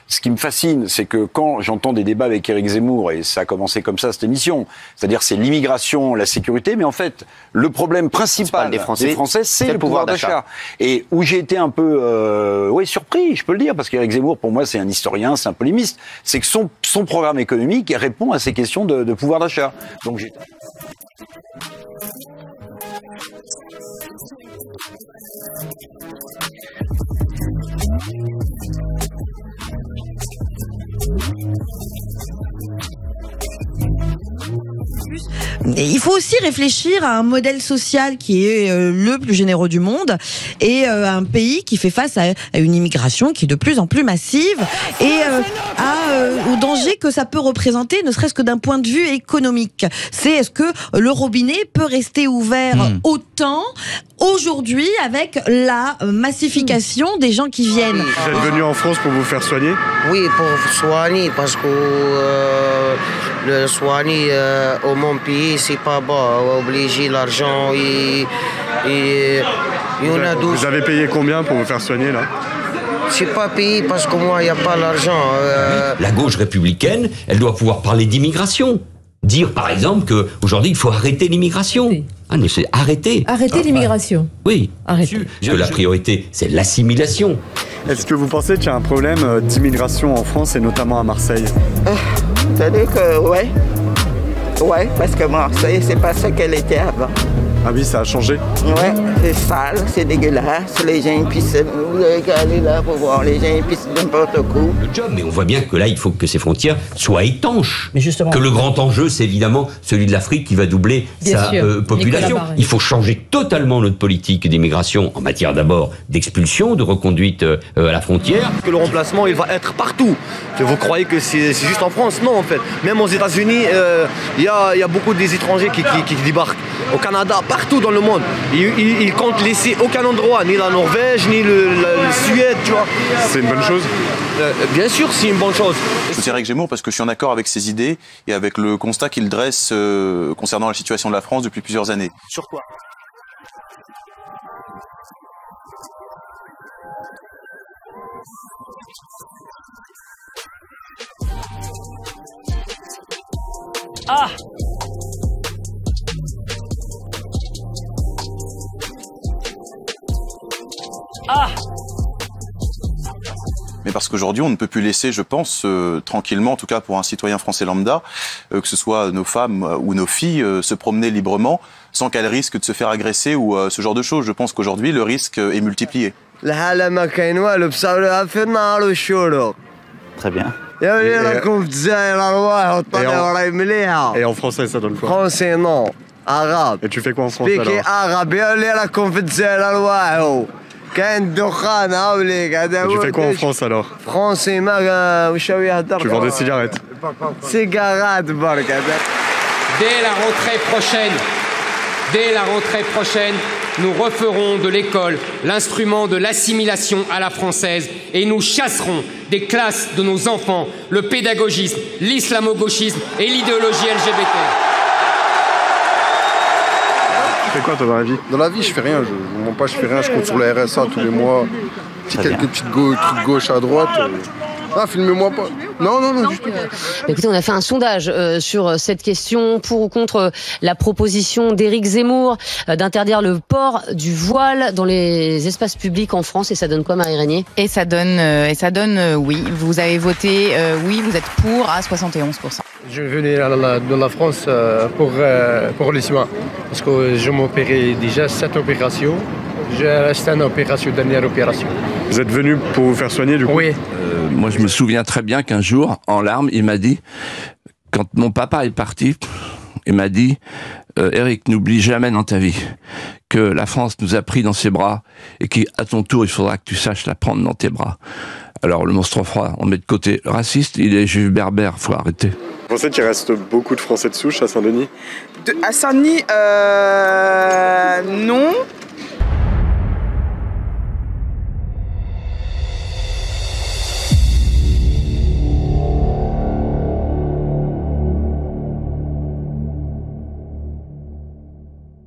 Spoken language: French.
ce qui me fascine, c'est que quand j'entends des débats avec Éric Zemmour, et ça a commencé comme ça, cette émission, c'est-à-dire c'est l'immigration, la sécurité, mais en fait, le problème principal des Français, c'est le pouvoir d'achat. Et où j'ai été un peu surpris, je peux le dire, parce qu'Éric Zemmour, pour moi, c'est un historien, c'est un polémiste, c'est que son programme économique répond à ces questions de pouvoir d'achat. Donc j'ai... Et il faut aussi réfléchir à un modèle social qui est le plus généreux du monde et un pays qui fait face à une immigration qui est de plus en plus massive et au danger que ça peut représenter, ne serait-ce que d'un point de vue économique. C'est est-ce que le robinet peut rester ouvert autant aujourd'hui avec la massification des gens qui viennent. Vous êtes venu en France pour vous faire soigner? Oui, pour soigner, parce que le soigner au mon pays, c'est pas bon. Obliger l'argent et on a d'autres. Vous avez payé combien pour vous faire soigner là? C'est pas payé parce que moi, il n'y a pas l'argent. La gauche républicaine, elle doit pouvoir parler d'immigration. Dire, par exemple, qu'aujourd'hui, il faut arrêter l'immigration. Ah, mais c'est arrêter. Arrêter l'immigration. Oui. Arrêter. Parce que la priorité, c'est l'assimilation. Est-ce que vous pensez qu'il y a un problème d'immigration en France et notamment à Marseille? C'est-à-dire que, ouais. Ouais, parce que Marseille, c'est pas ce qu'elle était avant. Ah oui, ça a changé? Ouais, c'est sale, c'est dégueulasse, les gens pissent, vous avez qu'à aller là pour voir, les gens pissent n'importe où. Le job, mais on voit bien que là, il faut que ces frontières soient étanches. Mais justement. Que le grand enjeu, c'est évidemment celui de l'Afrique qui va doubler sa population. Il faut changer totalement notre politique d'immigration en matière d'abord d'expulsion, de reconduite à la frontière. Que le remplacement, il va être partout. Vous croyez que c'est juste en France? Non, en fait. Même aux États-Unis, il y a beaucoup des étrangers qui débarquent. Au Canada, partout dans le monde. Ils comptent laisser aucun endroit, ni la Norvège, ni la Suède, tu vois. C'est une bonne chose? Bien sûr, c'est une bonne chose. Je soutiens Éric Zemmour parce que je suis en accord avec ses idées et avec le constat qu'il dresse concernant la situation de la France depuis plusieurs années. Sur quoi? Ah! Ah! Mais parce qu'aujourd'hui, on ne peut plus laisser, je pense, tranquillement, en tout cas pour un citoyen français lambda, que ce soit nos femmes ou nos filles, se promener librement sans qu'elles risquent de se faire agresser ou ce genre de choses. Je pense qu'aujourd'hui, le risque est multiplié. Très bien. Et en français, ça donne quoi? Français, non. Arabe. Et tu fais quoi en français alors? arabe. Et tu fais quoi en France alors? Français, tu vends des cigarettes? Cigarettes, Dès la rentrée prochaine, nous referons de l'école l'instrument de l'assimilation à la française et nous chasserons des classes de nos enfants le pédagogisme, l'islamo-gauchisme et l'idéologie LGBT. Tu fais quoi toi dans la vie? Dans la vie, je fais rien. Je ne mens pas, je fais rien. Je compte sur la RSA tous les mois. Quelques petites trucs gauche à droite. Ah, filmez-moi pas. Non, juste. Écoutez, on a fait un sondage sur cette question pour ou contre la proposition d'Éric Zemmour d'interdire le port du voile dans les espaces publics en France. Et ça donne quoi, Marie Régnier? Et ça donne oui. Vous avez voté oui, vous êtes pour à 71%. Je venais dans la France pour les soins. Parce que je m'opérais déjà 7 opérations. J'ai resté une opération, dernière opération. Vous êtes venu pour vous faire soigner du coup? Oui. Moi, je me souviens très bien qu'un jour, en larmes, il m'a dit, quand mon papa est parti, il m'a dit, Éric, n'oublie jamais dans ta vie que la France nous a pris dans ses bras et qu'à ton tour, il faudra que tu saches la prendre dans tes bras. Alors, le monstre froid, on met de côté le raciste, il est juif berbère, faut arrêter. Vous pensez qu'il reste beaucoup de Français de souche à Saint-Denis? À Saint-Denis,